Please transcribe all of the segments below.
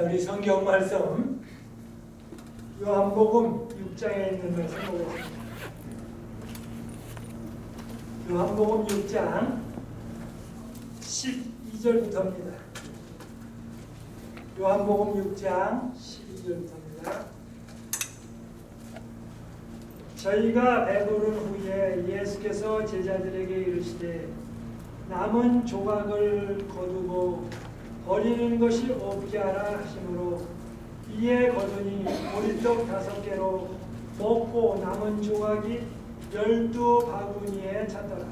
우리 성경 말씀 요한복음 6장에 있는 말씀 보겠습니다. 요한복음 6장 12절부터입니다. 요한복음 6장 12절부터입니다. 저희가 배부른 후에 예수께서 제자들에게 이르시되 남은 조각을 거두고 버리는 것이 없게 하라 하시므로 이에 거두니 보리떡 5개로 먹고 남은 조각이 12바구니에 찼더라.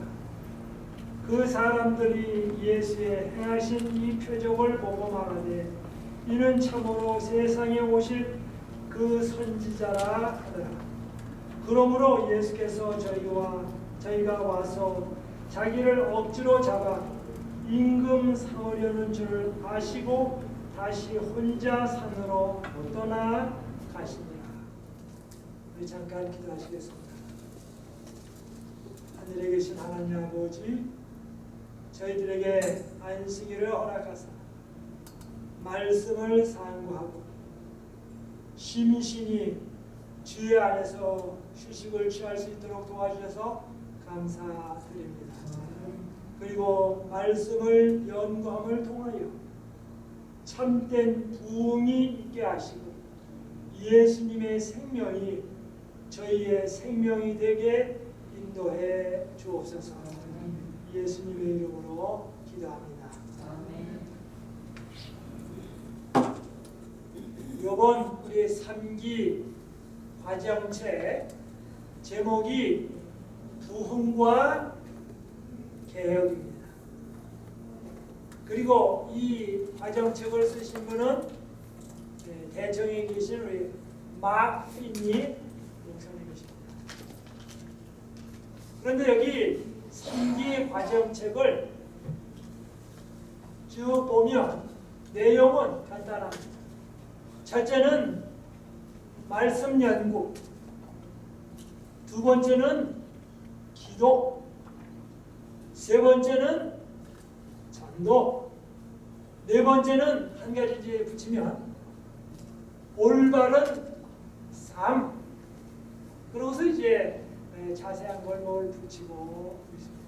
그 사람들이 예수의 행하신 이 표적을 보고 말하되 이는 참으로 세상에 오실 그 선지자라 하더라. 그러므로 예수께서 저희가 와서 자기를 억지로 잡아 임금 삼으려는 줄을 아시고 다시 혼자 산으로 떠나가시니라. 우리 잠깐 기도하시겠습니다. 하늘에 계신 하나님 아버지, 저희들에게 안식일을 허락하사 말씀을 상고하고 심신이 주의 안에서 휴식을 취할 수 있도록 도와주셔서 감사드립니다. 그리고 말씀을 연구함을 통하여 참된 부흥이 있게 하시고 예수님의 생명이 저희의 생명이 되게 인도해 주옵소서. 예수님의 이름으로 기도합니다. 이번 우리 3기 과정책 제목이 부흥과 개혁입니다. 그리고 이 과정책을 쓰신 분은 대청에 계신 우리 막 핀니 목사님이십니다. 그런데 여기 3기 과정책을 쭉 보면 내용은 간단합니다. 첫째는 말씀 연구, 두 번째는 기도, 세 번째는 전도, 네 번째는 한 가지 이제 붙이면 올바른 삶. 그러고서 이제 자세한 걸 붙이고 있습니다.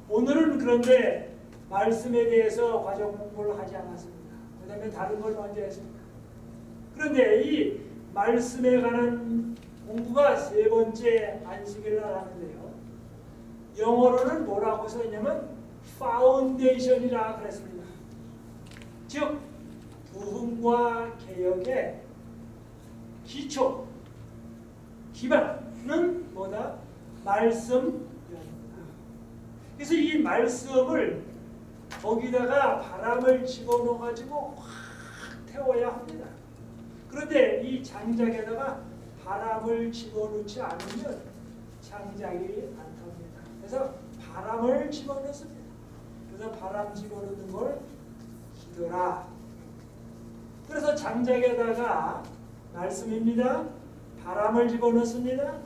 오늘은 그런데 말씀에 대해서 과정 공부를 하지 않았습니다. 그 다음에 다른 걸 먼저 했습니다. 그런데 이 말씀에 관한 공부가 세 번째 안식일 날 하는데요. 영어로는 뭐라고 써있냐면 파운데이션이라 그랬습니다. 즉 부흥과 개혁의 기초, 기반은 뭐다? 말씀입니다. 그래서 이 말씀을 거기다가 바람을 집어넣어 가지고 확 태워야 합니다. 그런데 이 장작에다가 바람을 집어넣지 않으면 장작이 안 탑니다. 그래서 바람을 집어넣습니다. 그래서 바람 집어넣는 걸 기도라. 그래서 장작에다가 말씀입니다. 바람을 집어넣습니다.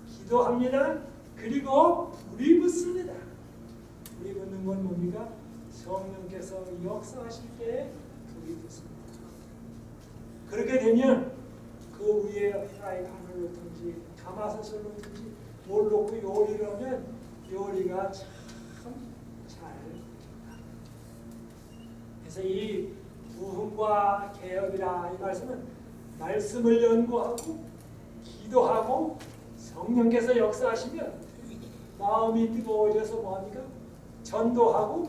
기도합니다. 그리고 불이 붙습니다. 불이 붙는 건 뭡니까? 성령께서 역사하실 때 불이 붙습니다. 그렇게 되면 그 위에 프라이팬을 놓든지 가마솥을 놓든지 뭘 놓고 요리를 하면 요리가 참 잘 됩니다. 그래서 이 부흥과 개혁이라 이 말씀은 말씀을 연구하고 기도하고 성령께서 역사하시면 마음이 뜨거워져서 뭐합니까? 전도하고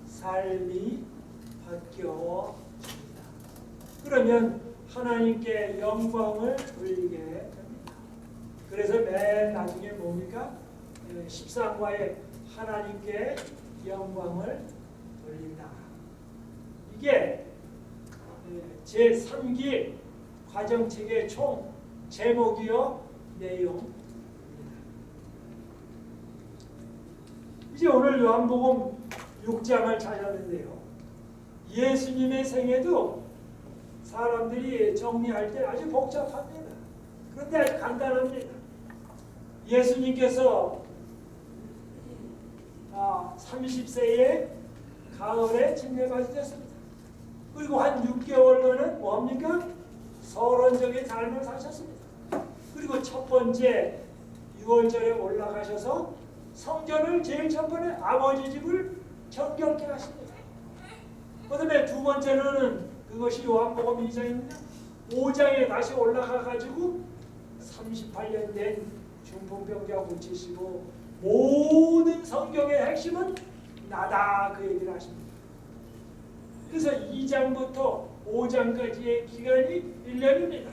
삶이 바뀌어집니다. 그러면 하나님께 영광을 돌리게 됩니다. 그래서 맨 나중에 뭡니까? 13과에 하나님께 영광을 돌린다. 이게 제3기 과정책의 총 제목이요 내용입니다. 이제 오늘 요한복음 6장을 찾았는데요. 예수님의 생애도 사람들이 정리할 때 아주 복잡합니다. 그런데 아주 간단합니다. 예수님께서 30세에 가을에 침례받으셨습니다. 그리고 한 6개월로는 뭡니까? 서론적인 삶을 사셨습니다. 그리고 첫 번째 6월절에 올라가셔서 성전을 제일 첫 번에 아버지 집을 정결케 하십니다. 그 다음에 두 번째는 그것이 요한복음 2장입니다. 5장에 다시 올라가 가지고 38년 된 중풍병자 고치시고 모든 성경의 핵심은 나다 그 얘기를 하십니다. 그래서 2장부터 5장까지의 기간이 1년입니다.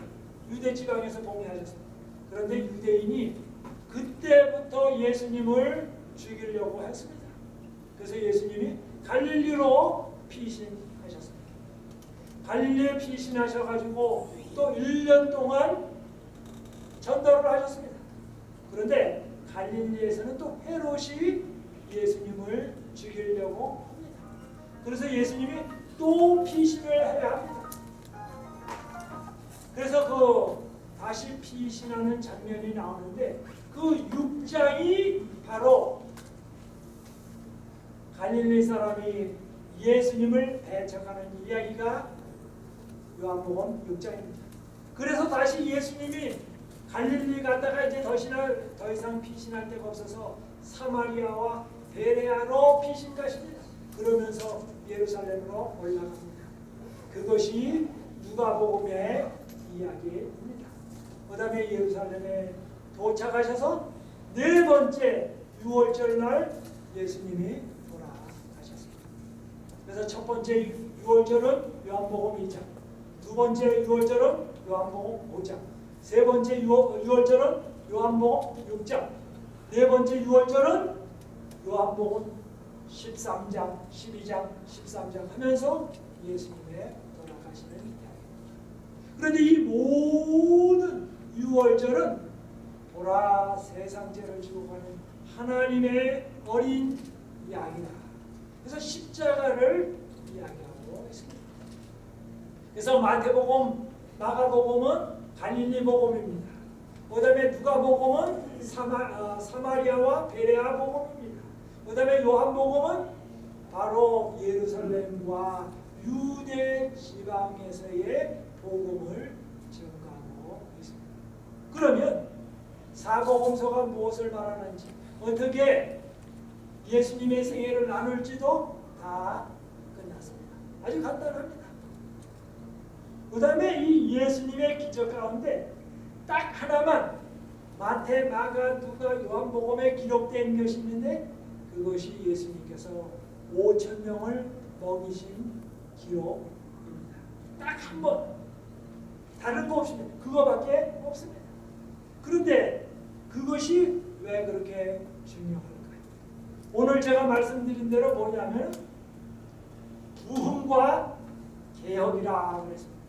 유대 지방에서 봉해하셨습니다. 그런데 유대인이 그때부터 예수님을 죽이려고 했습니다. 그래서 예수님이 갈릴리로 피신하셨습니다. 갈릴리에 피신하셔가지고 또 1년 동안 전도를 하셨습니다. 그런데 갈릴리에서는 또 헤롯이 예수님을 죽이려고 합니다. 그래서 예수님이 또 피신을 해야 합니다. 그래서 그 다시 피신하는 장면이 나오는데 그 6장이 바로 갈릴리 사람이 예수님을 배척하는 이야기가 요한복음 6장입니다. 그래서 다시 예수님이 갈릴리 갔다가 이제 더 이상 피신할 데가 없어서 사마리아와 베레아로 피신 가십니다. 그러면서 예루살렘으로 올라갑니다. 그것이 누가복음의 이야기입니다. 그 다음에 예루살렘에 도착하셔서 네 번째 6월절 날 예수님이 돌아가셨습니다. 그래서 첫 번째 6월절은 요한복음 2장, 두 번째 6월절은 요한복음 5장, 세 번째 6월절은 요한복음 6장, 네 번째 6월절은 요한복음 13장, 12장, 13장 하면서 예수님의 돌아가시는 이야기. 그런데 이 모든 6월절은 보라 세상 죄를 지고 가는 하나님의 어린 양이다. 그래서 십자가를 이야기하고 있습니다. 그래서 마태복음, 마가복음은 갈릴리 복음입니다. 그 다음에 누가복음은 사마리아와 베레아 복음입니다. 그 다음에 요한복음은 바로 예루살렘과 유대 지방에서의 복음을 증가하고 있습니다. 그러면 사복음서가 무엇을 말하는지, 어떻게 예수님의 생애를 나눌지도 다 끝났습니다. 아주 간단합니다. 그 다음에 이 예수님의 기적 가운데 딱 하나만 마태, 마가, 누가, 요한복음에 기록된 것이 있는데 그것이 예수님께서 5,000명을 먹이신 기록입니다. 딱 한 번. 다른 거 없습니다. 그거밖에 없습니다. 그런데 그것이 왜 그렇게 중요할까요? 오늘 제가 말씀드린 대로 뭐냐면 부흥과 개혁이라고 했습니다.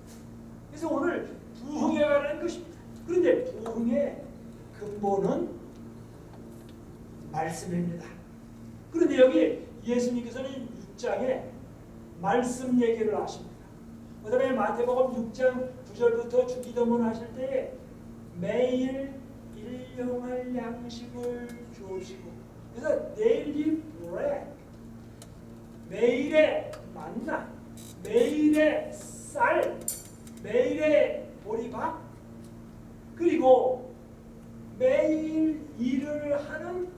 그래서 오늘 부흥에 관한 것입니다. 그런데 부흥의 근본은 말씀입니다. 그런데 여기 예수님께서는 6장에 말씀 얘기를 하십니다. 그 다음에 마태복음 6장 9절부터 주기도문 하실 때에 매일 일용할 양식을 주시고, 그래서 daily bread, 매일의 만나, 매일의 쌀, 매일의 보리밥, 그리고 매일 일을 하는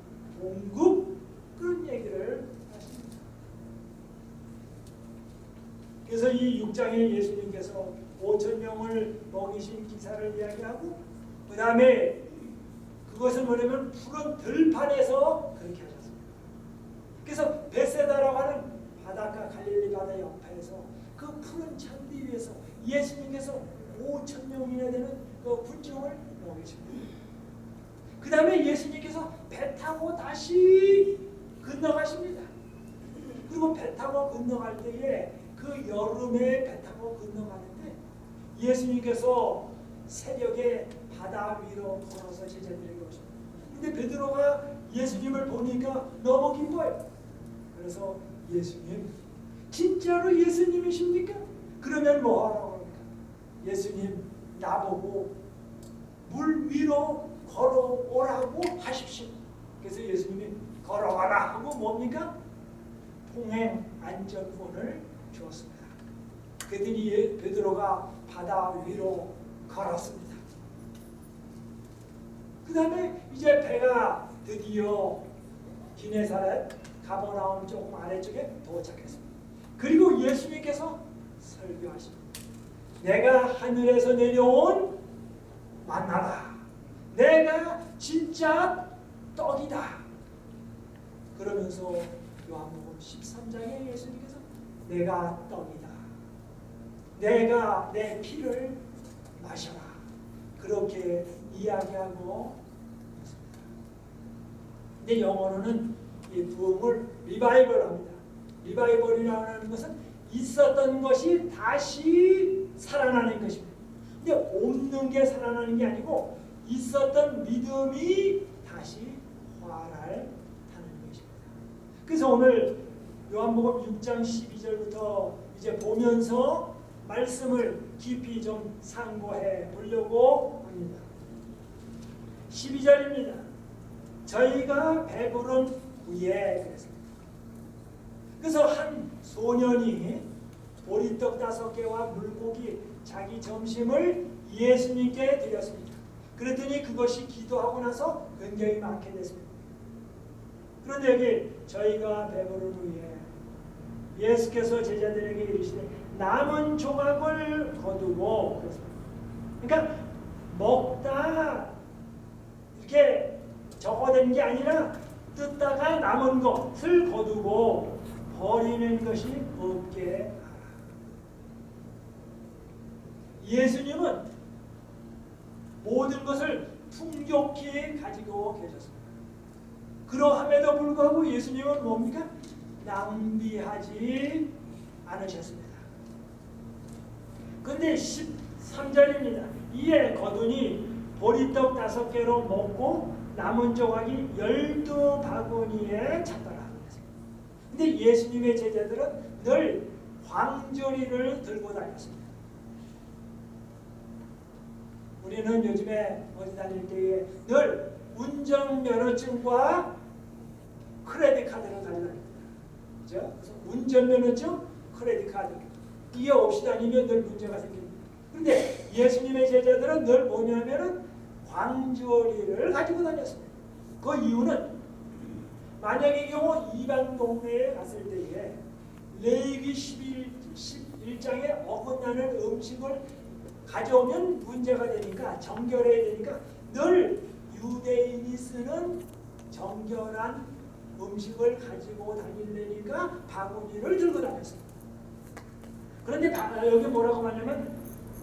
공급, 그런 얘기를 하십니다. 그래서 이 6장에 예수님께서 5,000명을 먹이신 기사를 이야기하고, 그 다음에 그것은 뭐냐면 푸른 들판에서 그렇게 하셨습니다. 그래서 베세다라고 하는 바닷가, 갈릴리 바다 옆에서 그 푸른 잔디 위에서 예수님께서 5,000명이나 되는 그 군중을 먹이십니다. 그 다음에 예수님께서 배 타고 다시 건너가십니다. 그리고 배 타고 건너갈 때에 그 여름에 배 타고 건너가는데 예수님께서 새벽에 바다 위로 걸어서 제자들에게 오십니다. 근데 베드로가 예수님을 보니까 너무 기뻐요. 그래서 예수님, 진짜로 예수님이십니까? 그러면 뭐 하라고 합니까? 예수님, 나보고 물 위로 걸어오라고 하십시오. 그래서 예수님이 걸어와라 하고 뭡니까? 통행 안전권을 주었습니다. 그랬더니 베드로가 바다 위로 걸었습니다. 그 다음에 이제 배가 드디어 기네사렛 가버나움 조금 아래쪽에 도착했습니다. 그리고 예수님께서 설교하십니다. 내가 하늘에서 내려온 만나다. 내가 진짜 떡이다. 그러면서 요한복음 13장에 예수님께서 내가 떡이다. 내가 내 피를 마셔라. 그렇게 이야기하고 있습니다. 근데 영어로는 이 부흥을 리바이벌합니다. 리바이벌이라는 것은 있었던 것이 다시 살아나는 것입니다. 근데 없는 게 살아나는 게 아니고 있었던 믿음이 다시 활활하는 것입니다. 그래서 오늘 요한복음 6장 12절부터 이제 보면서 말씀을 깊이 좀 상고해 보려고 합니다. 12절입니다. 저희가 배부른 후에 그랬습니다. 그래서 한 소년이 보리떡 5개와 물고기 자기 점심을 예수님께 드렸습니다. 그랬더니 그것이 기도하고 나서 굉장히 많게 됐습니다. 그런데 여기 저희가 배부른 후에 예수께서 제자들에게 이르시되 남은 조각을 거두고 그랬습니다. 그러니까 먹다 이렇게 적어낸 게 아니라 뜯다가 남은 것을 거두고 버리는 것이 없게 하라. 예수님은 모든 것을 풍족히 가지고 계셨습니다. 그러함에도 불구하고 예수님은 뭡니까? 낭비하지 않으셨습니다. 그런데 13절입니다. 이에 거두니 보리떡 5개로 먹고 남은 조각이 12바구니에 찼더라. 근데 예수님의 제자들은 늘 광저리를 들고 다녔습니다. 우리는 요즘에 어디 다닐 때에 늘 운전면허증과 크레딧 카드를 가지고 다닙니다. 그죠? 그래서 운전면허증, 크레딧 카드 이게 없이 다니면 늘 문제가 생깁니다. 그런데 예수님의 제자들은 늘 뭐냐면은 광저리를 가지고 다녔습니다. 그 이유는 만약의 경우 이방 동네에 갔을 때에 레위기 11장에 어긋나는 음식을 가져오면 문제가 되니까 정결해야 되니까 늘 유대인이 쓰는 정결한 음식을 가지고 다니려니까 바구니를 들고 다녔습니다. 그런데 여기 뭐라고 하냐면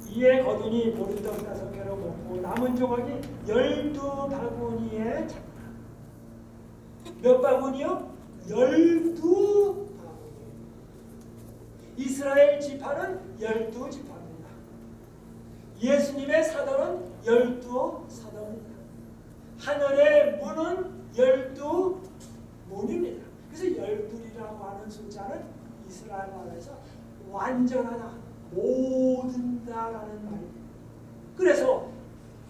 이에 거두니 보리떡 5개로 먹고 남은 조각이 12바구니에 찼다. 몇 바구니요? 12바구니. 이스라엘 지파는 12지파입니다. 예수님의 사도는 12사도입니다. 하늘의 문은 12문입니다. 그래서 12이라고 하는 숫자는 이스라엘 말에서 완전하다, 모든다라는 말입니다. 그래서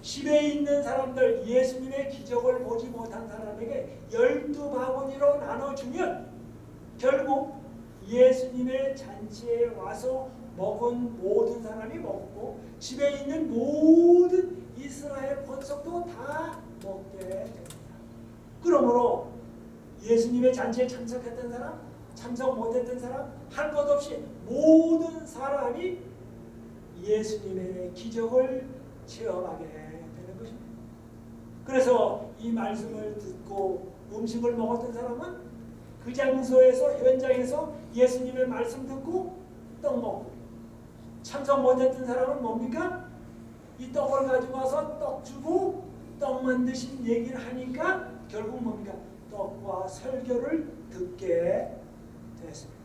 집에 있는 사람들, 예수님의 기적을 보지 못한 사람에게 12바구니로 나눠주면 결국 예수님의 잔치에 와서 먹은 모든 사람이 먹고 집에 있는 모든 이스라엘 권속도 다 먹게 됩니다. 그러므로 예수님의 잔치에 참석했던 사람, 참석 못했던 사람 할 것 없이 모든 사람이 예수님의 기적을 체험하게 되는 것입니다. 그래서 이 말씀을 듣고 음식을 먹었던 사람은 그 장소에서 현장에서 예수님의 말씀 듣고 떡 먹고, 참석 못했던 사람은 뭡니까? 이 떡을 가지고 와서 떡 주고 떡 만드신 얘기를 하니까 결국 뭡니까? 떡과 설교를 듣게 됐습니다.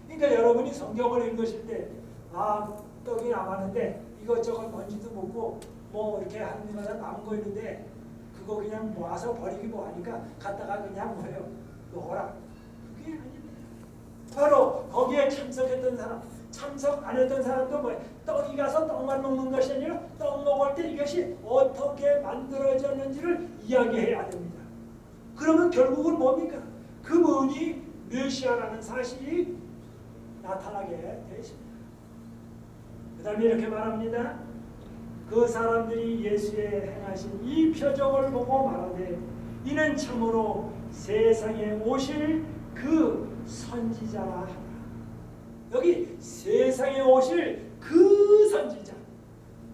그러니까 여러분이 성경을 읽으실 때 떡이 남았는데 이것저것 뭔지도 묻고 뭐 이렇게 하는 데마다 남은 거 있는데 그거 그냥 모아서 버리기 뭐하니까 갖다가 그냥 뭐예요? 먹어라. 그게 아닙니다. 바로 거기에 참석했던 사람, 참석 안 했던 사람도 뭐예요? 떡이 가서 떡만 먹는 것이 아니라 떡 먹을 때 이것이 어떻게 만들어졌는지를 이야기해야 됩니다. 그러면 결국은 뭡니까? 그분이 메시아라는 사실이 나타나게 되어 있습니다. 그 다음에 이렇게 말합니다. 그 사람들이 예수의 행하신 이 표적을 보고 말하되 이는 참으로 세상에 오실 그 선지자라 하라. 여기 세상에 오실 그 선지자,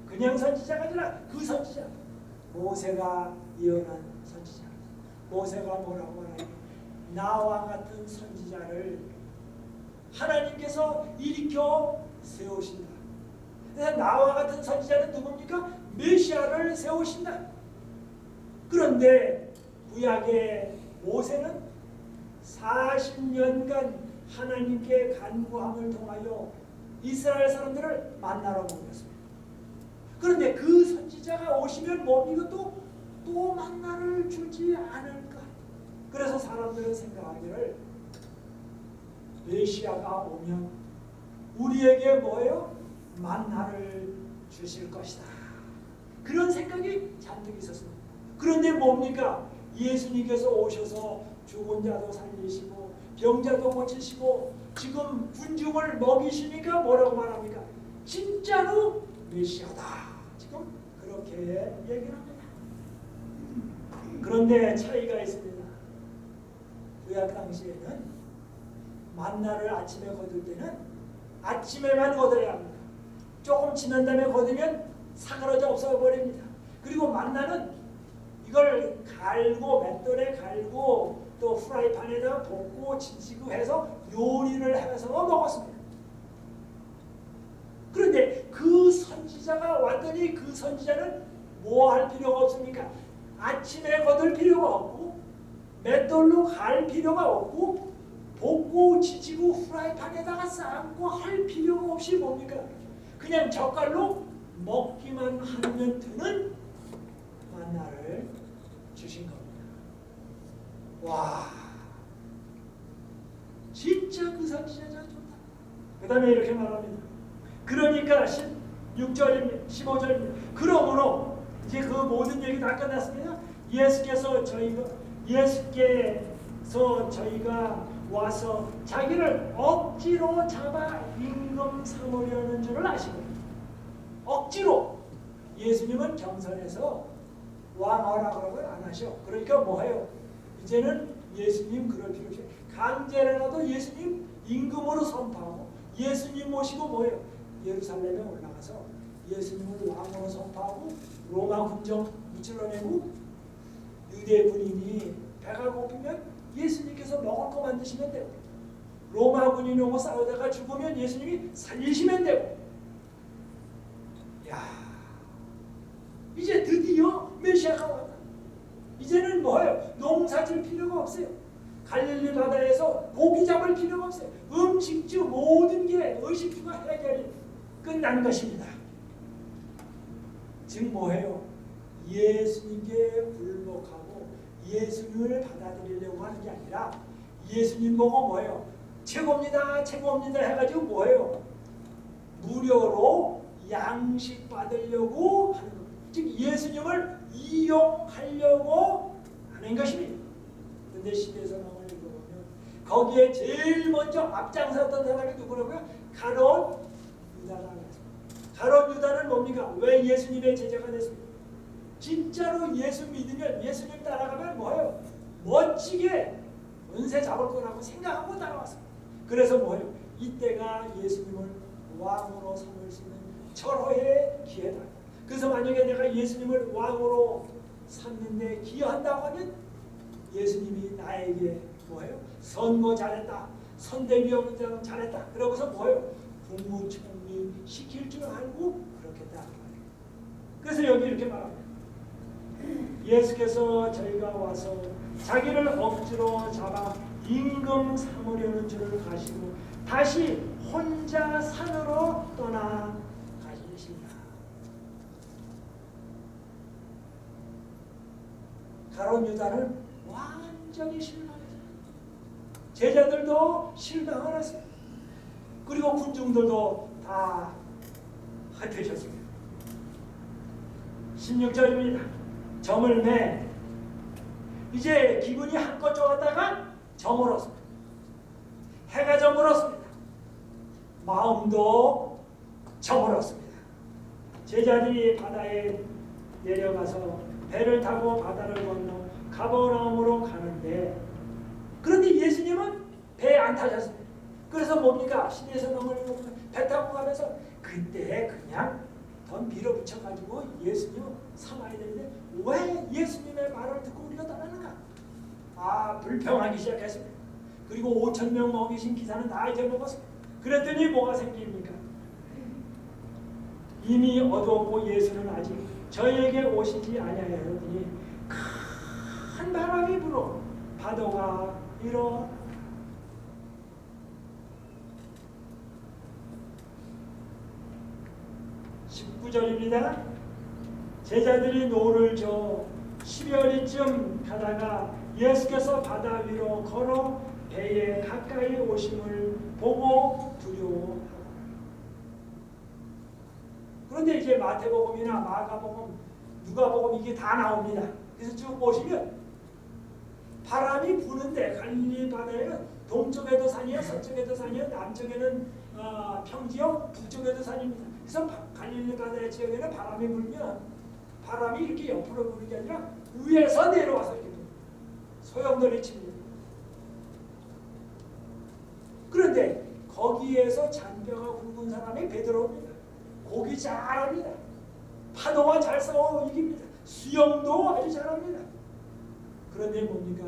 그냥 선지자가 아니라 그 선지자, 모세가 예언한 선지자. 모세가 뭐라고 말하냐, 나와 같은 선지자를 하나님께서 일으켜 세우신다. 그래서 나와 같은 선지자는 누굽니까? 메시아를 세우신다. 그런데 구약의 모세는 40년간 하나님께 간구함을 통하여 이스라엘 사람들을 만나러 보냈습니다. 그런데 그 선지자가 오시면 뭡니까? 또 만나를 주지 않을까? 그래서 사람들은 생각하기를 메시아가 오면 우리에게 뭐예요? 만나를 주실 것이다. 그런 생각이 잔뜩 있었습니다. 그런데 뭡니까? 예수님께서 오셔서 죽은 자도 살리시고 병자도 고치시고 지금 군중을 먹이시니까 뭐라고 말합니까? 진짜로 메시아다. 지금 그렇게 얘기를 합니다. 그런데 차이가 있습니다. 구약 당시에는 만나를 아침에 거둘 때는 아침에만 거둬야 합니다. 조금 지난 다음에 거두면 사그러져 없어버립니다. 그리고 만나는 이걸 갈고 맷돌에 갈고 또 프라이팬에다 볶고 지지고 해서 요리를 해서 먹었습니다. 그런데 그 선지자가 왔더니 그 선지자는 뭐 할 필요가 없습니까? 아침에 거둘 필요가 없고 맷돌로 갈 필요가 없고 볶고 지지고 프라이팬에다가 삶고 할 필요가 없이 뭡니까? 그냥 젓갈로 먹기만 하면 되는 만나를 주신 겁니다. 와, 진짜 그 선지자가 좋다. 그 다음에 이렇게 말합니다. 그러니까 16절입니다. 15절입니다. 그러므로 이제 그 모든 얘기 다 끝났습니다. 예수께서 저희가 와서 자기를 억지로 잡아 임금 삼으려는 줄을 아시고, 억지로. 예수님은 경선에서 왕하라고 안 하셔. 그러니까 뭐해요? 이제는 예수님 그럴 필요 없이 강제로라도 예수님 임금으로 선포하고 예수님 모시고 뭐해요? 예루살렘에 올라가서 예수님을 왕으로 선포하고 로마 군정 무찔러내고 유대 군인이 배가 고프면 예수님께서 먹을 거 만드시면 되고 로마 군인이 오고 싸우다가 죽으면 예수님이 살리시면 되고. 야, 이제 드디어 메시아가 왔다. 이제는 뭐예요? 농사질 필요가 없어요. 갈릴리 바다에서 고기 잡을 필요가 없어요. 음식주 모든 게 의식주가 해결이 끝난 것입니다. 즉 뭐예요? 예수님께 굴복하고 예수님을 받아들이려고 하는 게 아니라 예수님 보고 뭐예요? 최고입니다, 최고입니다 해가지고 뭐예요? 무료로 양식 받으려고 하는 겁니다. 즉 예수님을 이용하려고 하는 것입니다. 그런데 시대성경을 읽어보면 거기에 제일 먼저 앞장섰던 사람이 누구라고요? 가룟 유다라고 했습니다. 가룟 유다는 뭡니까? 왜 예수님의 제자가 됐습니까? 진짜로 예수 믿으면, 예수님 따라가면 뭐예요? 멋지게 은세 잡을 거라고 생각하고 따라왔습니다. 그래서 뭐예요? 이때가 예수님을 왕으로 삼을 수 있는 절호의 기회다. 그래서 만약에 내가 예수님을 왕으로 삼는데 기여한다고 하면 예수님이 나에게 뭐예요? 선거 잘했다, 선대위원장 잘했다, 그러고서 뭐예요? 국무총리 시킬 줄 알고 그렇겠다. 그래서 여기 이렇게 말합니다. 예수께서 저희가 와서 자기를 억지로 잡아 임금 삼으려는 줄을 가시고 다시 혼자 산으로 떠나 가시니라. 가룟 유다는 완전히 실망했어요. 제자들도 실망을 했어요. 그리고 군중들도 다 흩어졌습니다. 16절입니다. 점을 매. 이제 기분이 한껏 좋았다가 저물었습니다. 해가 저물었습니다. 마음도 저물었습니다. 제자들이 바다에 내려가서 배를 타고 바다를 건너 가버나움으로 가는데, 그런데 예수님은 배에 안 타셨습니다. 그래서 뭡니까? 시내에서 넘어지고 배 타고 가면서 그때 그냥 더 밀어붙여가지고 예수님을 삼아야 되는데 왜 예수님의 말을 듣고 우리가 떠나는가? 불평하기 시작했습니다. 그리고 5,000명 먹이신 기사는 다 잊어먹었습니다. 그랬더니 뭐가 생깁니까? 이미 어두웠고 예수는 아직 저에게 오시지 아니하였더니 큰 바람이 불어 파도가 일어 19절입니다. 제자들이 노를 저 12월이쯤 가다가 예수께서 바다 위로 걸어 배에 가까이 오심을 보고 두려워하고. 그런데 이제 마태복음이나 마가복음, 누가복음 이게 다 나옵니다. 그래서 쭉 보시면 바람이 부는데 갈릴리 바다에는 동쪽에도 산이요, 서쪽에도 산이요, 남쪽에는 평지요, 북쪽에도 산입니다. 그래서 갈릴리 바다의 지역에는 바람이 불면 바람이 이렇게 옆으로 부는 게 아니라 위에서 내려와서 이렇게 붑니다. 소용돌이 칩니다. 그런데 거기에서 잔뼈가 굵은 사람이 베드로입니다. 고기 잘합니다. 파도와 잘 싸워 이깁니다. 수영도 아주 잘합니다. 그런데 뭡니까?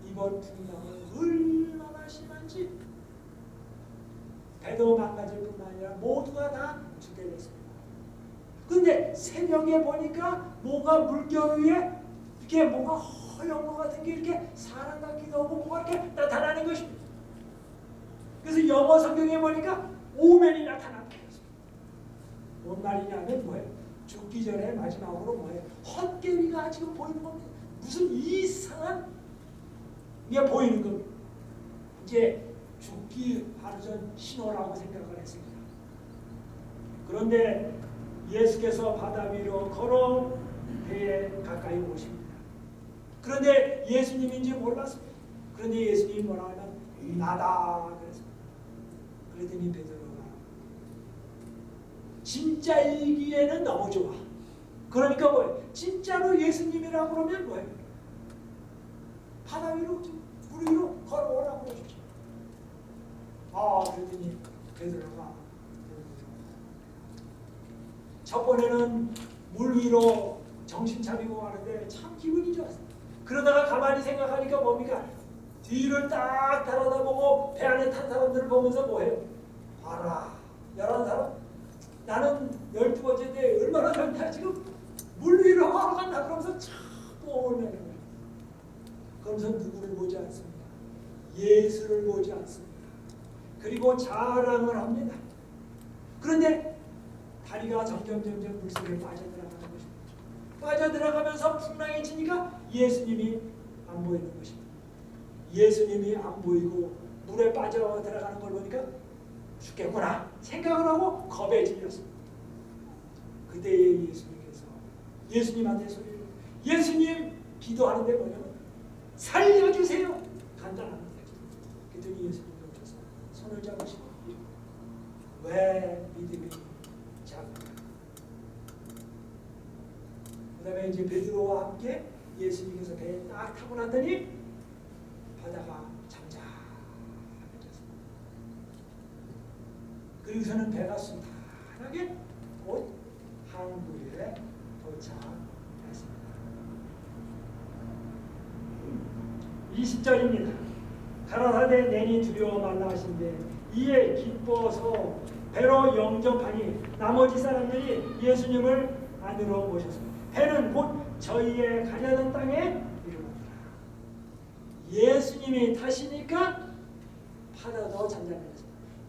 이번 풍랑은 얼마나 심한지 배도 망가질 뿐만 아니라 모두가 다 죽게 됐습니다. 그런데 새벽에 보니까 뭐가 물결 위에 이렇게 뭐가 허연 것 같은 게 이렇게 사람 같기도 하고 뭐가 이렇게 나타나는 것입니다. 그래서 영어 성경에 보니까 오맨이 나타납니다. 뭔 말이냐면 뭐예요? 죽기 전에 마지막으로 뭐예요? 헛개미가 지금 보이는 겁니다. 무슨 이상한 게 보이는 겁니다. 이제 죽기 하루 전 신호라고 생각을 했습니다. 그런데 예수께서 바다 위로 걸어 배에 가까이 오십니다. 그런데 예수님인지 몰랐습니다. 그런데 예수님이 뭐라 하면 나다 그랬습니다. 그랬더니 베드로가 진짜이기에는 너무 좋아. 그러니까 뭐예요? 진짜로 예수님이라고 그러면 뭐예요? 바다 위로 물 위로 걸어오라고 해주죠. 그랬더니 베드로가 첫 번에는 물 위로 정신 차리고 가는데 참 기분이 좋았어요. 그러다가 가만히 생각하니까 뭡니까? 뒤를 딱 달아다보고 배 안에 탄 사람들을 보면서 뭐해요? 봐라, 11사람? 나는 12번째인데 얼마나 젊냐 지금 물 위로 걸어간다 그러면서 참 뽀르내는 거예요. 그러면서 누구를 보지 않습니다. 예수를 보지 않습니다. 그리고 자랑을 합니다. 그런데 다리가 점점 물속에 빠져들어가는 것입니다. 빠져들어가면서 풍랑이 치니까 예수님이 안 보이는 것입니다. 예수님이 안 보이고 물에 빠져들어가는 걸 보니까 죽겠구나 생각을 하고 겁에 질렸습니다. 그때의 예수님께서 예수님한테 소리를 예수님 기도하는데 뭐냐면 살려주세요. 간단합니다. 그랬더니 예수님이 오셔서 손을 잡으시고 왜 믿음이 작은가. 그 다음에 이제 베드로와 함께 예수님께서 배에 딱 타고 났더니 바다가 잠잠해졌습니다. 그리고서는 배가 순탄하게 곧 항구에 도착했습니다. 20절입니다. 가라사대 내니 두려워 말라 하신대 이에 기뻐서 배로 영접하니 나머지 사람들이 예수님을 안으로 모셨습니다. 배는 곧 저희의 가려던 땅에 이르렀더라. 예수님이 타시니까 바다도 잠잠해졌습니다.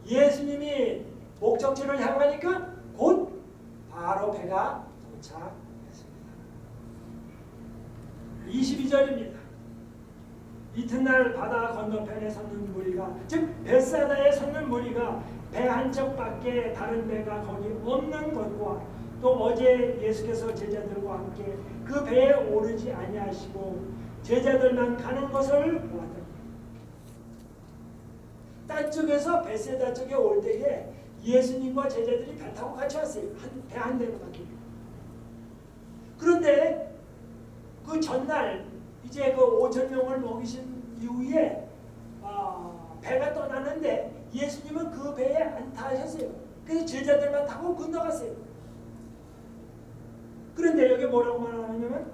예수님이 목적지를 향하니까 곧 바로 배가 도착했습니다. 22절입니다. 이튿날 바다 건너편에 섰는 무리가 즉 벳사다에 섰는 무리가 배 한쪽밖에 다른 배가 거기 없는 것과 또 어제 예수께서 제자들과 함께 그 배에 오르지 아니하시고 제자들만 가는 것을 보았다. 딱 바다 쪽에서 베세다 쪽에 올 때에 예수님과 제자들이 배 타고 같이 왔어요. 배 한 대로 가기로. 그런데 그 전날 이제 그 5천 명을 먹이신 이후에 배가 떠나는데 예수님은 그 배에 안 타셨어요. 그래서 제자들만 타고 건너갔어요. 그런데 여기 뭐라고 말하냐면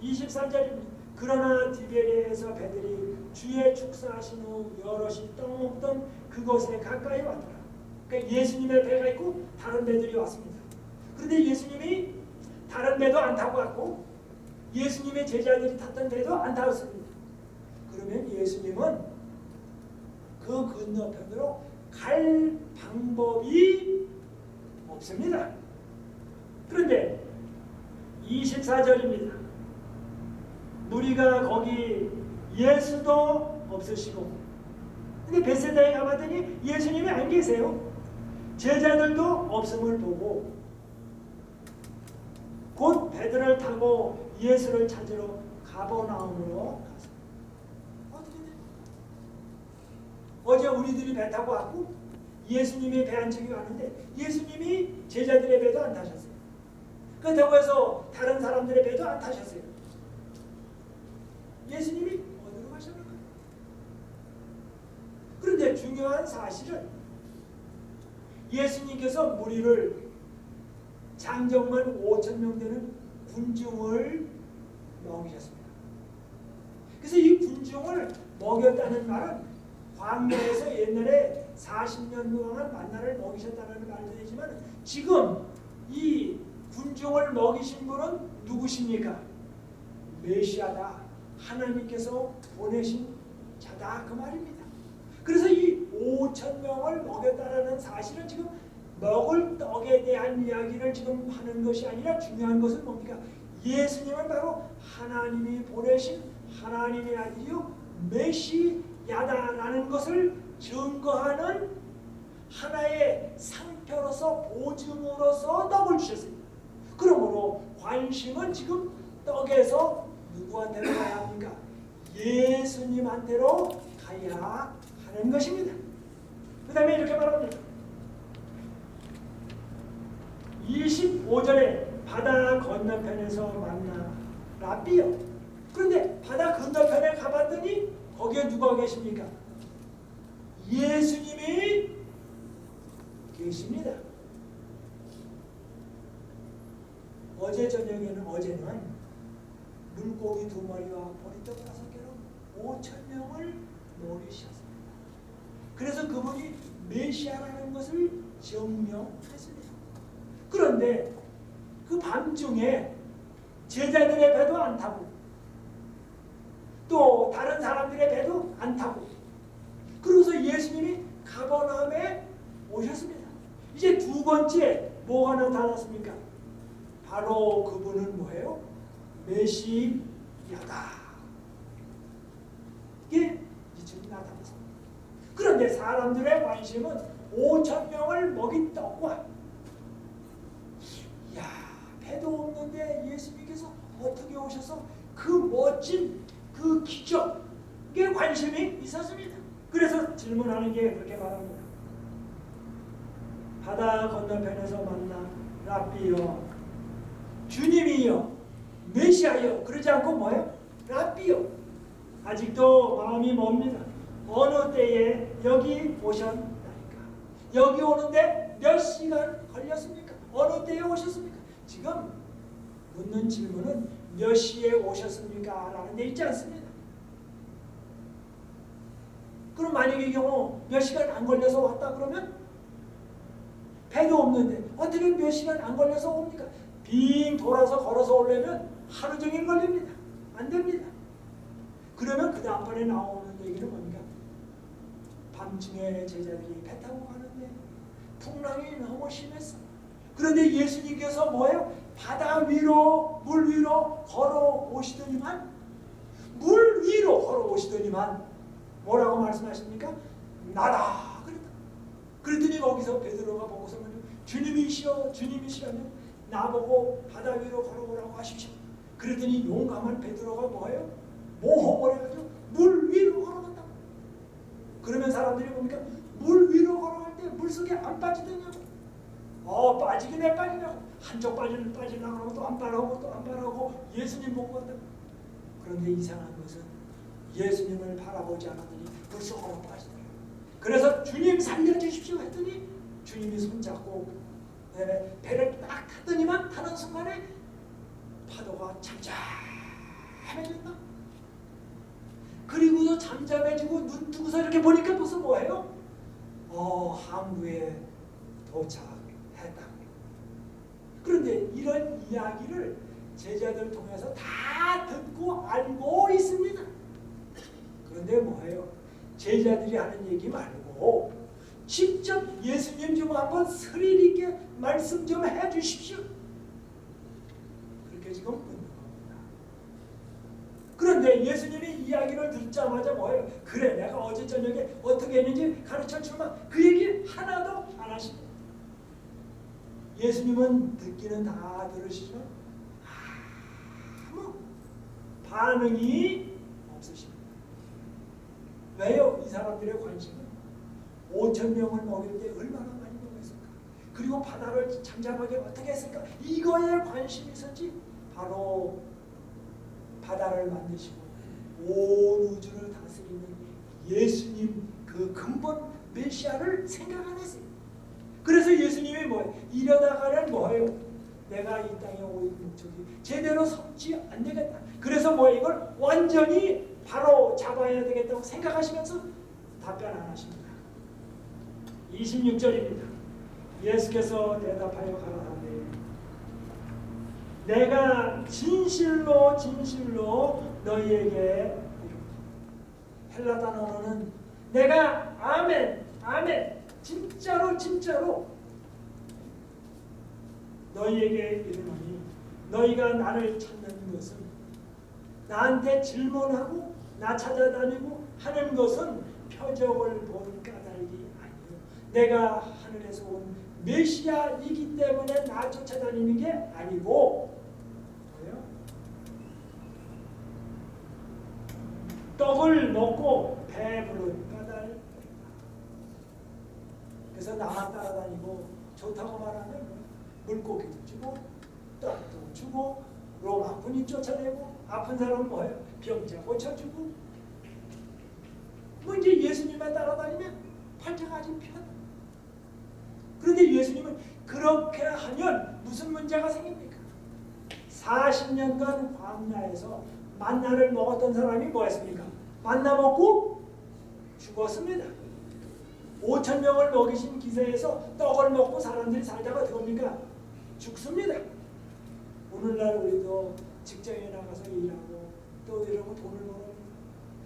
24절입니다. 그러나 디베리에서 배들이 주의 축사하신 후 여럿이 떡 먹던 그곳에 가까이 왔더라. 그러니까 예수님의 배가 있고 다른 배들이 왔습니다. 그런데 예수님이 다른 배도 안 타고 왔고 예수님의 제자들이 탔던 배도 안 타왔습니다. 그러면 예수님은 그 건너편으로 갈 방법이 없습니다. 그런데 24절입니다. 무리가 거기 예수도 없으시고, 근데 베세다에 가봤더니 예수님이 안 계세요. 제자들도 없음을 보고 곧 배들을 타고 예수를 찾으러 가버나움으로 갔습니다. 어떻게 돼요? 어제 우리들이 배 타고 왔고 예수님이 배 한 척이 왔는데 예수님이 제자들의 배도 안 타셨어요. 그렇다고 해서 다른 사람들의 배도 안 타셨어요. 예수님이 어디로 가셨는가? 그런데 중요한 사실은 예수님께서 무리를 장정만 5천 명 되는 군중을 먹이셨습니다. 그래서 이 군중을 먹였다는 말은 광야에서 옛날에 40년 동안 만나를 먹이셨다는 말도 되지만 지금 이 군중을 먹이신 분은 누구십니까? 메시아다. 하나님께서 보내신 자다 그 말입니다. 그래서 이 5천 명을 먹였다라는 사실은 지금 먹을 떡에 대한 이야기를 지금 하는 것이 아니라 중요한 것은 뭡니까? 예수님은 바로 하나님이 보내신 하나님의 아들이요 메시아다라는 것을 증거하는 하나의 상표로서 보증으로서 떡을 주셨습니다. 그러므로 관심은 지금 떡에서 누구한테로 가야 합니까? 예수님한테로 가야 하는 것입니다. 그 다음에 이렇게 말합니다. 25절에 바다 건너편에서 만나 랍비요. 그런데 바다 건너편에 가봤더니 거기에 누가 계십니까? 예수님이 계십니다. 어제는 물고기 2마리와 보리떡 5개로 5천 명을 먹이셨습니다. 그래서 그분이 메시아라는 것을 증명했습니다. 그런데 그 밤중에 제자들의 배도 안 타고 또 다른 사람들의 배도 안 타고 그러고서 예수님이 가버나움에 오셨습니다. 이제 두 번째 뭐가 나타났습니까? 바로 그분은 뭐예요? 메시아다. 이게 지금 나타났습니다. 그런데 사람들의 관심은 5천 명을 먹인 떡과 배도 없는데 예수님께서 어떻게 오셔서 그 멋진 그 기적에 관심이 있었습니다. 그래서 질문하는 게 그렇게 말합니다. 바다 건너편에서 만나 랍비요 주님이요 메시아요 그러지 않고 뭐예요? 랍비요. 아직도 마음이 멉니다. 어느 때에 여기 오셨나이까? 여기 오는데 몇 시간 걸렸습니까? 어느 때에 오셨습니까? 지금 묻는 질문은 몇 시에 오셨습니까? 라는 데 있지 않습니다. 그럼 만약의 경우 몇 시간 안 걸려서 왔다 그러면 배도 없는데 어떻게 몇 시간 안 걸려서 옵니까? 빙 돌아서 걸어서 오려면 하루 종일 걸립니다. 안 됩니다. 그러면 그 다음번에 나오는 얘기는 뭡니까? 밤중에 제자들이 배 타고 가는데 풍랑이 너무 심했어. 그런데 예수님께서 뭐예요? 바다 위로 물 위로 걸어오시더니만 물 위로 걸어오시더니만 뭐라고 말씀하십니까? 나다 그랬다. 그랬더니 거기서 베드로가 보고서 주님이시여 주님이시라면 나보고 바다 위로 걸어오라고 하십시오. 그랬더니 용감한 베드로가 뭐예요? 모험을 해가지고 물 위로 걸어간다. 그러면 사람들이 보니까 물 위로 걸어갈 때 물속에 안 빠지더냐고. 빠지긴 왜 빠지냐고. 한쪽 빠지려고 그러고 또 안 빠르고 또 안 빠르고 예수님 보고 간다고. 그런데 이상한 것은 예수님을 바라보지 않았더니 물속으로 빠지더라고요. 그래서 주님 살려주십시오 했더니 주님이 손잡고 배를 딱 타더니만 타는 순간에 파도가 잠잠해졌다. 그리고도 잠잠해지고 눈 뜨고서 이렇게 보니까 무슨 뭐예요? 항구에 도착했다. 그런데 이런 이야기를 제자들 통해서 다 듣고 알고 있습니다. 그런데 뭐예요? 제자들이 하는 얘기 말고 직접 예수님 좀 한번 스릴 있게 말씀 좀 해주십시오. 그렇게 지금 묻는 겁니다. 그런데 예수님이 이야기를 듣자마자 뭐예요? 그래, 내가 어제 저녁에 어떻게 했는지 가르쳐주마. 그 얘기 하나도 안 하십니다. 예수님은 듣기는 다 들으시지만 아무 반응이 없으십니다. 왜요? 이 사람들의 관심은 5,000명을 먹일 때 얼마나 많이 먹었을까? 그리고 바다를 잠잠하게 어떻게 했을까? 이거에 관심이 있었지. 바로 바다를 만드시고 온 우주를 다스리는 예수님 그 근본 메시아를 생각 안 했어요. 그래서 예수님이 뭐예요? 이러다가는 뭐예요? 내가 이 땅에 올 목적이 제대로 섭지 안 되겠다. 그래서 이걸 완전히 바로 잡아야 되겠다고 생각하시면서 답변 안 하십니다. 26절입니다. 예수께서 대답하여 가라사대 내가 진실로 진실로 너희에게 헬라 단어로는 내가 아멘 아멘 진짜로 너희에게 이르노니 너희가 나를 찾는 것은 나한테 질문하고 나 찾아다니고 하는 것은 표적을 본 까닭이 아니요 내가 하늘에서 온 메시아이기 때문에 나 쫓아다니는 게 아니고 뭐예요? 떡을 먹고 배부른 까닭. 그래서 나만 따라다니고 좋다고 말하면 물고기도 주고 떡도 주고 로마꾼이 쫓아내고 아픈 사람은 뭐예요? 병자 고쳐주고 이제 예수님만 따라다니면 팔자가 아주 편. 그런데 예수님은 그렇게 하면 무슨 문제가 생깁니까? 40년간 광야에서 만나를 먹었던 사람이 뭐했습니까? 만나 먹고 죽었습니다. 5,000명을 먹이신 기세에서 떡을 먹고 사람들이 살다가 어떡합니까? 죽습니다. 오늘날 우리도 직장에 나가서 일하고 또 이러고 돈을 벌어요.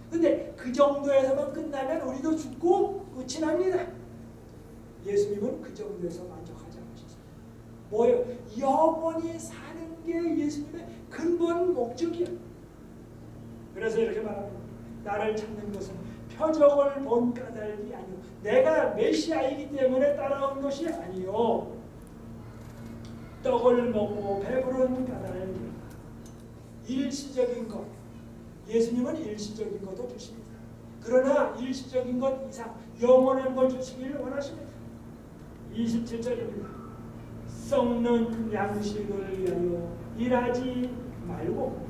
근데 그 정도에서만 끝나면 우리도 죽고 끝이 납니다. 예수님은 그 정도에서 만족하지 않으셨어요. 뭐예요? 영원히 사는 게 예수님의 근본 목적이야. 그래서 이렇게 말합니다. 나를 찾는 것은 표적을 본 까닭이 아니요 내가 메시아이기 때문에 따라온 것이 아니요 떡을 먹고 배부른 까닭이라. 일시적인 것, 예수님은 일시적인 것도 주십니다. 그러나 일시적인 것 이상 영원한 걸 주시기를 원하십니다. 27절입니다. 썩는 양식을 위하여 일하지 말고.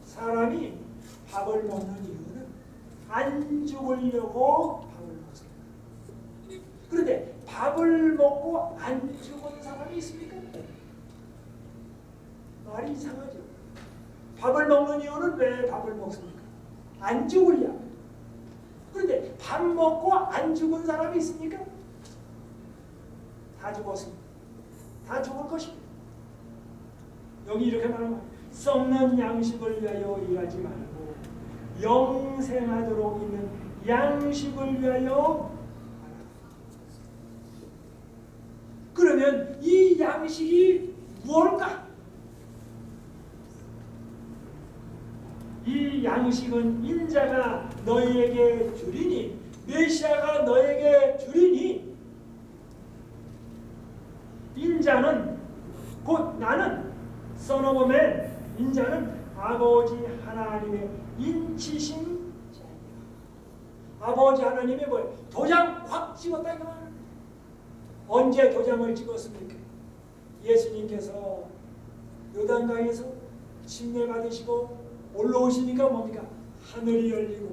사람이 밥을 먹는 이유는 안 죽으려고 밥을 먹습니다. 그런데 밥을 먹고 안 죽은 사람이 있습니까? 말이 이상하죠. 밥을 먹는 이유는 왜 밥을 먹습니까? 안 죽으려. 그런데 밥 먹고 안 죽은 사람이 있습니까? 다 죽었습니다. 다 죽을 것입니다. 여기 이렇게 말하면 썩는 양식을 위하여 일하지 말고 영생하도록 있는 양식을 위하여 하라. 그러면 이 양식이 무엇일까? 이 양식은 인자가 너희에게 주리니 메시아가 너에게 주리니 인자는 곧 나는 선어범의 인자는 아버지 하나님의 인치신 자이다. 아버지 하나님이 뭐예요? 도장 확 찍었다 이거 말이에요. 언제 도장을 찍었습니까? 예수님께서 요단강에서 침례 받으시고 올라오시니까 뭡니까? 하늘이 열리고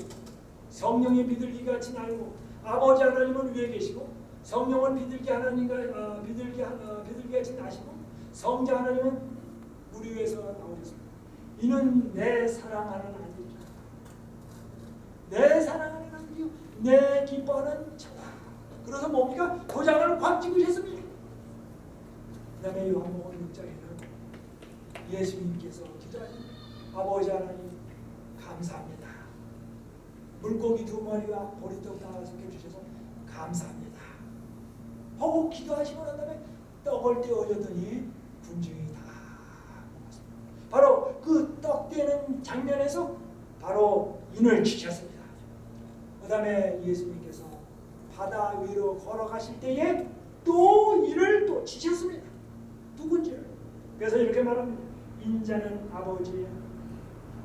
성령이 비둘기같이 날고 아버지 하나님은 위에 계시고 성령은 비둘기같이 나시고 성자 하나님은 물 위에서 나오셨습니다. 이는 내 사랑하는 아들이라. 내 사랑하는 아들이요 내 기뻐하는 자다. 그래서 뭡니까? 도장을 확 찍으셨습니다. 그 다음에 요한복음 6장에는 예수님께서 기도하십니다. 아버지 하나님 감사합니다. 물고기 2마리와 보리떡 하나 주셔서 감사합니다. 하고 기도하시고 난 다음에 떡을 떼어줬더니 군중이 다 먹었습니다. 바로 그 떡 떼는 장면에서 바로 인을 치셨습니다. 그 다음에 예수님께서 바다 위로 걸어가실 때에 또 인을 또 치셨습니다. 누군지를. 그래서 이렇게 말합니다. 인자는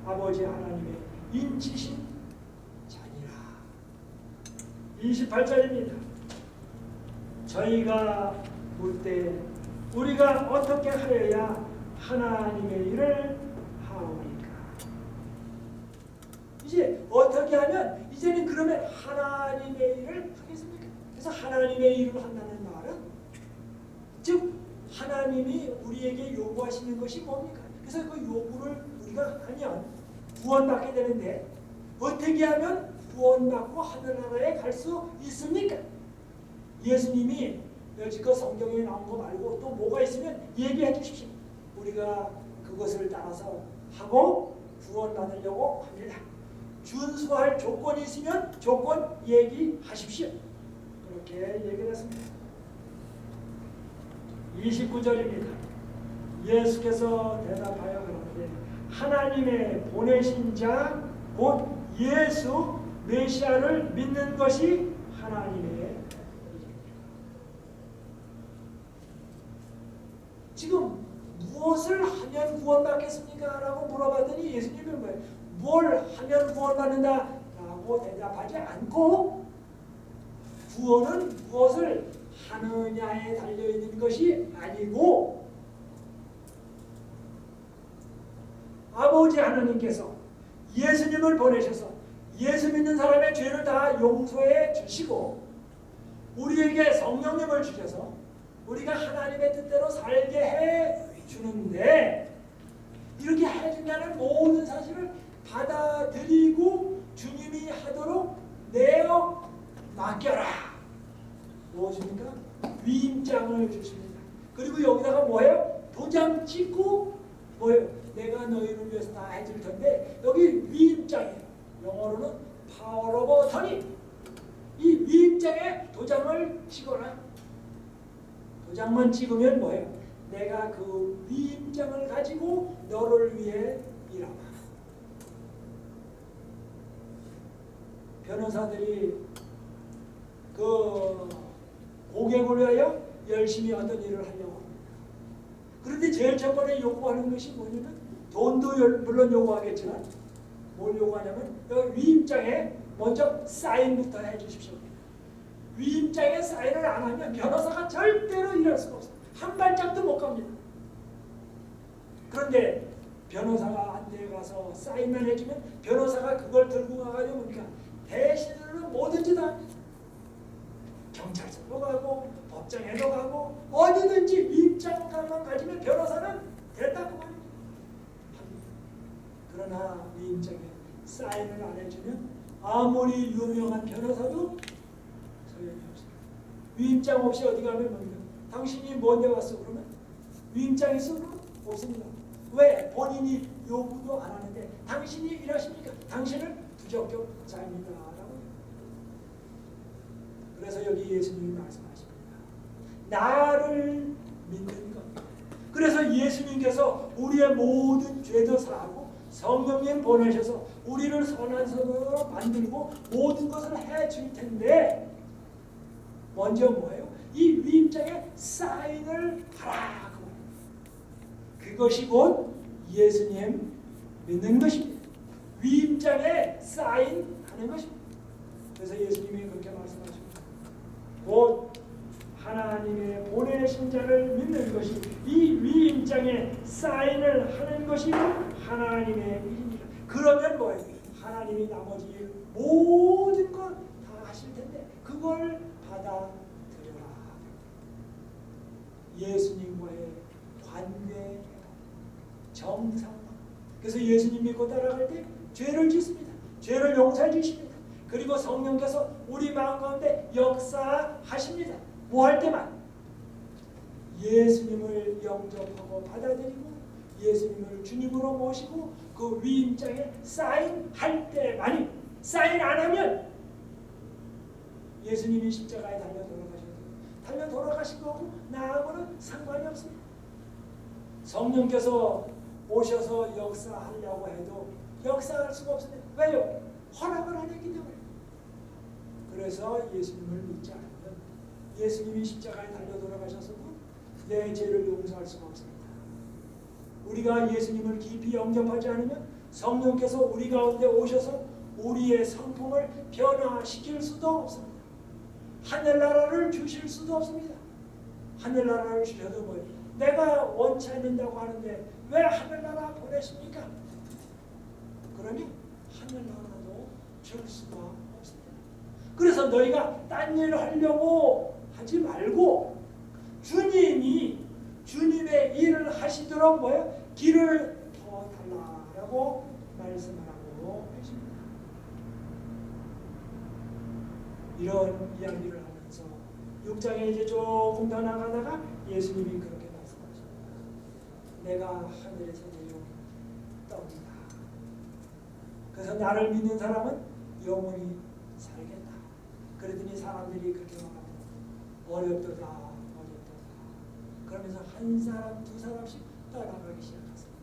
아버지 하나님의 인치신 자니라. 28절입니다. 저희가 묻되 우리가 어떻게 하여야 하나님의 일을 하오리까. 이제 어떻게 하면 이제는 그러면 하나님의 일을 하겠습니까? 그래서 하나님의 일을 한다는 말은 즉 하나님이 우리에게 요구하시는 것이 뭡니까? 그래서 그 요구를 우리가 하면 구원받게 되는데 어떻게 하면 구원받고 하늘나라에 갈 수 있습니까? 예수님이 여지껏 성경에 나온 거 말고 또 뭐가 있으면 얘기해 주십시오. 우리가 그것을 따라서 하고 구원받으려고 합니다. 준수할 조건이 있으면 조건 얘기하십시오. 그렇게 얘기를 했습니다. 29절입니다. 예수께서 대답하여 그러는데 하나님의 보내신 자 곧 예수 메시아를 믿는 것이 하나님의 일입니다. 지금 무엇을 하면 구원받겠습니까? 라고 물어봤더니 예수님이 뭐예요? 뭘 하면 구원받는다? 라고 대답하지 않고 구원은 무엇을 하느냐에 달려있는 것이 아니고 아버지 하나님께서 예수님을 보내셔서 예수 믿는 사람의 죄를 다 용서해 주시고 우리에게 성령님을 주셔서 우리가 하나님의 뜻대로 살게 해 주는데 이렇게 해준다는 모든 사실을 받아들이고 주님이 하도록 내어 맡겨라. 무엇입니까? 위임장을 주십니다. 그리고 여기다가 뭐예요? 도장 찍고 뭐예요? 내가 너희를 위해서 다 해줄 텐데 여기 위임장이에요. 영어로는 Power of Attorney. 이 위임장에 도장을 찍어라. 도장만 찍으면 뭐예요? 내가 그 위임장을 가지고 너를 위해 일하마. 변호사들이 그 고객을 위하여 열심히 어떤 일을 하려고 합니다. 그런데 제일 첫 번째 요구하는 것이 뭐냐면 돈도 물론 요구하겠지만 뭘 요구하냐면 여기 위임장에 먼저 사인부터 해 주십시오. 위임장에 사인을 안 하면 변호사가 절대로 일할 수가 없어요. 한 발짝도 못 갑니다. 그런데 변호사가 한 데 가서 사인만 해주면 변호사가 그걸 들고 가가지고 뭡니까? 대신으로 뭐든지 다 합니다. 경찰서로 가고 법정에도 가고 어디든지 위임장만 가지면 변호사는 됐다 그 말입니다. 그러나 위임장에 사인을 안 해주면 아무리 유명한 변호사도 소용이 없습니다. 위임장 없이 어디 가면 뭡니까? 당신이 뭔데 왔어? 그러면 위임장 있어? 그러면 없습니다. 왜? 본인이 요구도 안 하는데 당신이 일하십니까? 당신은 부적격자입니다. 라고. 그래서 여기 예수님이 말씀하십니다. 나를 믿는 것. 그래서 예수님께서 우리의 모든 죄도 사하고 성령님 보내셔서 우리를 선한 선으로 만들고 모든 것을 해줄 텐데 먼저 뭐예요? 이 위임장에 사인을 하라. 그것이 곧 예수님 믿는 것입니다. 위임장에 사인하는 것입니다. 그래서 예수님이 그렇게 말씀하십니다. 곧 하나님의 보내신 자를 믿는 것이 이 위임장에 사인을 하는 것이 하나님의 일입니다. 그러면 뭐예요? 하나님이 나머지 일 모든 것 다 하실 텐데 그걸 받아들여라. 예수님과의 관계 정상. 그래서 예수님 믿고 따라갈 때 죄를 짓습니다. 죄를 용서해 주십니다. 그리고 성령께서 우리 마음 가운데 역사하십니다. 뭐 할 때만? 예수님을 영접하고 받아들이고 예수님을 주님으로 모시고 그 위임장에 사인할 때만이. 사인 안 하면 예수님이 십자가에 달려 돌아가신 거고 나하고는 상관이 없습니다. 성령께서 오셔서 역사하려고 해도 역사할 수가 없습니다. 왜요? 허락을 안 했기 때문에. 그래서 예수님을 믿지 않으면 예수님이 십자가에 달려 돌아가셔서도 내 죄를 용서할 수가 없습니다. 우리가 예수님을 깊이 영접하지 않으면 성령께서 우리 가운데 오셔서 우리의 성품을 변화시킬 수도 없습니다. 하늘나라를 주실 수도 없습니다. 하늘나라를 주셔도 뭐예요? 내가 원치 않는다고 하는데 왜 하늘나라 보내십니까? 그러니 하늘나라도 줄 수가 없습니다. 그래서 너희가 딴 일을 하려고 하지 말고 주님의 일을 하시도록 뭐예요? 길을 더 달라라고 말씀하라고 하십니다. 이런 이야기를 하면서 6장에 이제 조금 더 나가다가 예수님이 그렇게 말씀하십니다. 내가 하늘에서 내려온 떡이다. 그래서 나를 믿는 사람은 영원히 살겠다. 그러더니 사람들이 그렇게 말하고 어렵도다. 그러면서 한 사람 두 사람씩 떠나가기 시작했습니다.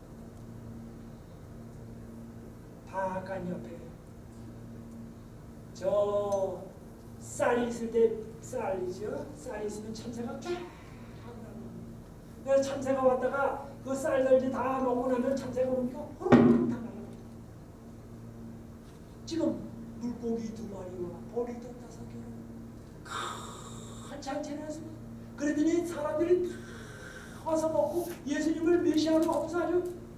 바깥 옆에 저 쌀이 있을 때 쌀이죠. 쌀이 있으면 참새가 쫙 나갑니다. 그래서 참새가 왔다가 그 쌀들이 다 먹고 나면 참새가 오니까 호롱 다 날아갑니다. 지금 물고기 2마리와 보리 5개로 큰 잔치를 했습니다. 그랬더니 사람들이 다 와서 먹고 예수님을 메시아로 하면서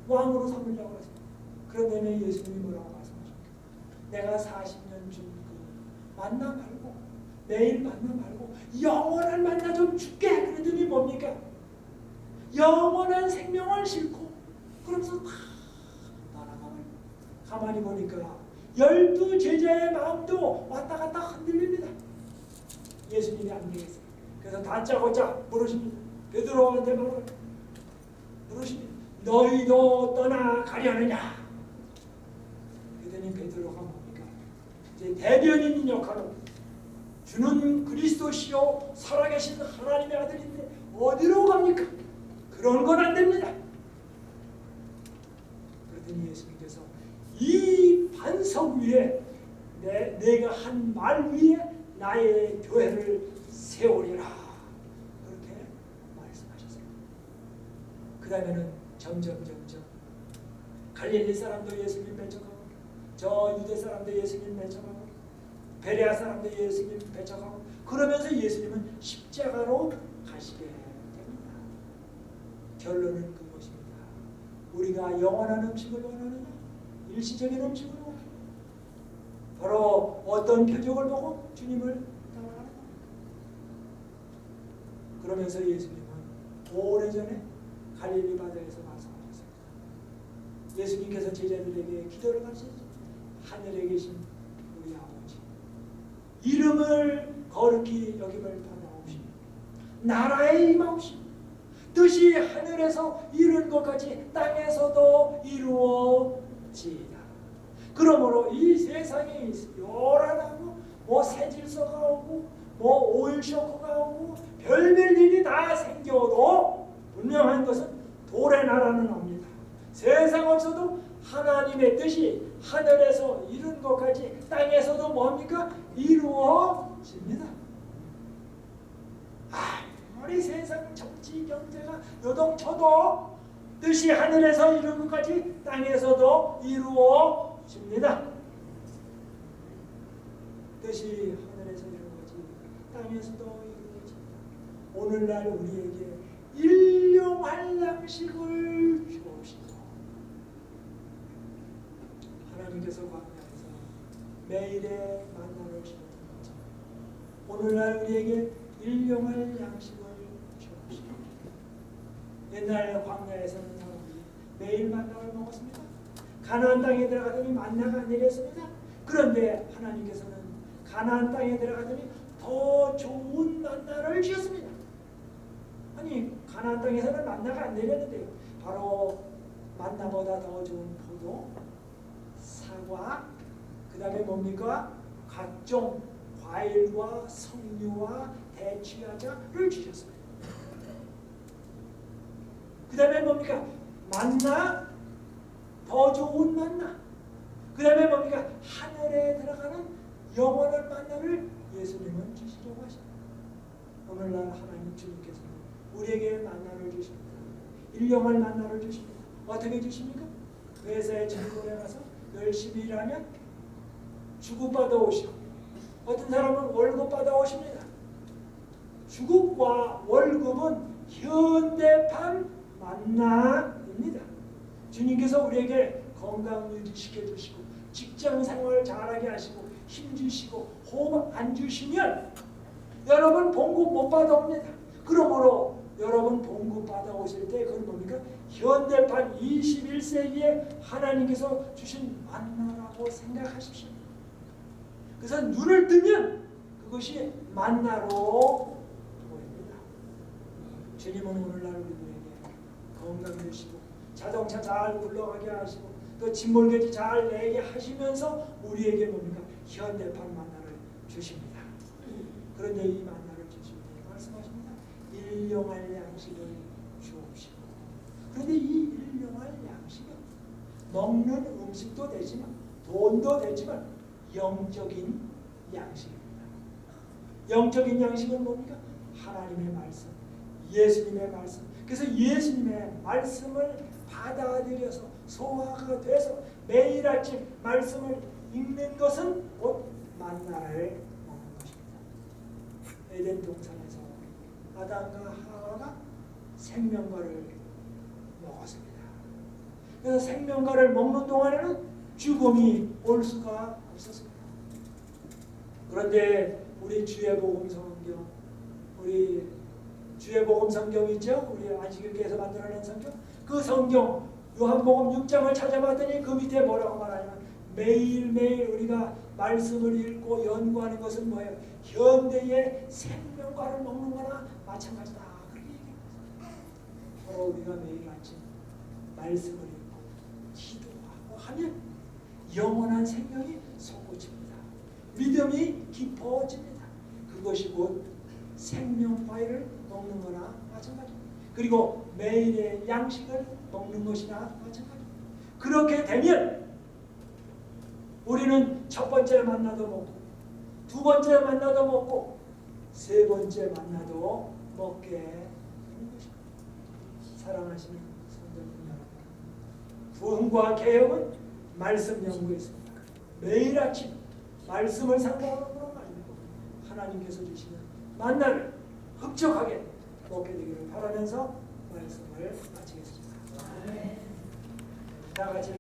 왕으로 삼으려고 했습니다. 그런데 예수님이 뭐라고 말씀하십니까? 내가 40년 준 그 만나 말고 매일 만나 말고 영원한 만나 좀 줄게. 그랬더니 뭡니까? 영원한 생명을 싣고 그러면서 다 날아가버려. 가만히 보니까 12 제자의 마음도 왔다 갔다 흔들립니다. 예수님이 안 되겠어요. 그래서 다짜고짜 물으십니다. 베드로한테 물으십니다. 너희도 떠나가려느냐? 그랬더니 베드로가 뭡니까? 이제 대변인 역할로 주는 그리스도시요 살아계신 하나님의 아들인데 어디로 갑니까? 그런 건 안 됩니다. 그랬더니 예수님께서 이 반석 위에 내가 한 말 위에 나의 교회를 세우리라. 그렇게 말씀하셨어요. 그 다음에는 점점 갈릴리 사람도 예수님 배척하고 저 유대 사람도 예수님 배척하고 베레아 사람도 예수님 배척하고 그러면서 예수님은 십자가로 가시게 됩니다. 결론은 그것입니다. 우리가 영원한 음식을 원하느냐 일시적인 음식을 원하느냐 바로 어떤 표적을 보고 주님을 따라가는 겁니다. 그러면서 예수님은 오래전에 갈릴리 바다에서 말씀하셨습니다. 예수님께서 제자들에게 기도를 가르치셨죠. 하늘에 계신 우리 아버지 이름을 거룩히 여김을 받아오시니 나라에 임하오시니 뜻이 하늘에서 이룬 것 같이 땅에서도 이루어지이다. 그러므로 이 세상에 요란하고 뭐 새질서가 오고 뭐 오일 쇼크가 오고 별별 일이 다 생겨도 분명한 것은 돌의 나라는 옵니다. 세상 없어도 하나님의 뜻이 하늘에서 이룬 것까지 땅에서도 뭡니까? 이루어집니다. 아무리 세상 정치 경제가 요동쳐도 뜻이 하늘에서 이룬 것까지 땅에서도 이루어집니다. 뜻이 하늘에서 이루어지 땅에서도 이루어집니다. 오늘날 우리에게 일용할 양식을 주옵시고. 하나님께서 광야에서 매일의 만나를 주셨던 것처럼 오늘날 우리에게 일용할 양식을 주옵시고. 옛날 광야에서는 사람들이 매일 만나를 먹었습니다. 가나안 땅에 들어가더니 만나가 내렸습니다. 그런데 하나님께서는 가나안 땅에 들어가더니 더 좋은 만나를 주셨습니다. 아니 가나안 땅에서는 만나가 안 내렸는데요. 바로 만나보다 더 좋은 포도, 사과, 그 다음에 뭡니까? 각종 과일과 석류와 대추야자를 주셨습니다. 그 다음에 뭡니까? 만나, 더 좋은 만나. 그 다음에 뭡니까? 하늘에 들어가는 영원한 만나를 예수님은 주시려고 하십니다. 오늘날 하나님 주님께서는 우리에게 만나를 주십니다. 일용할 만나를 주십니다. 어떻게 주십니까? 회사에 직원에 가서 열심히 일하면 주급 받아오시고, 어떤 사람은 월급 받아오십니다. 주급과 월급은 현대판 만나입니다. 주님께서 우리에게 건강 유지시켜 주시고 직장 생활 잘하게 하시고 힘 주시고 호흡 안 주시면 여러분 봉급 못 받아옵니다. 그러므로 여러분 봉급 받아오실 때 그건 뭡니까? 현대판 21세기에 하나님께서 주신 만나라고 생각하십시오. 그래서 눈을 뜨면 그것이 만나로 보입니다. 주님은 오늘날 우리들에게 건강 주시고 자동차 잘 굴러가게 하시고 또 진몰개지 잘 내게 하시면서 우리에게 뭡니까? 현대판 만나를 주십니다. 그런데 이 만나를 주실 때 말씀하십니다. 일용할 양식을 주옵시고. 그런데 이 일용할 양식은 먹는 음식도 되지만 돈도 되지만 영적인 양식입니다. 영적인 양식은 뭡니까? 하나님의 말씀, 예수님의 말씀. 그래서 예수님의 말씀을 받아들여서 소화가 돼서 매일 아침 말씀을 읽는 것은 곧 만나를 먹는 것입니다. 에덴 동산에서 아담과 하와가 생명과를 먹었습니다. 그래서 생명과를 먹는 동안에는 죽음이 올 수가 없었습니다. 그런데 우리 주의 복음 성경, 우리 주의 복음 성경 있죠? 우리 안식일교에서 만들어낸 성경. 그 성경 요한복음 6장을 찾아봤더니 그 밑에 뭐라고 말하냐면 매일매일 우리가 말씀을 읽고 연구하는 것은 뭐예요? 현대의 생명과를 먹는 거나 마찬가지다. 그렇게 얘기합니다. 바로 우리가 매일 아침 말씀을 읽고 기도하고 하면 영원한 생명이 솟구칩니다. 믿음이 깊어집니다. 그것이 곧 생명과일을 먹는 거나 마찬가지입니다. 그리고 매일의 양식을 먹는 것이나 마찬가지입니다. 그렇게 되면 우리는 첫 번째 만나도 먹고 두 번째 만나도 먹고 세 번째 만나도 먹게 되는 것입니다. 사랑하시는 성도님 여러분, 부흥과 개혁은 말씀 연구에 있습니다. 매일 아침 말씀을 상고하는 말이고 하나님께서 주시는 만나를 흡족하게 먹게 되기를 바라면서 말씀을 마치겠습니다. 다 같이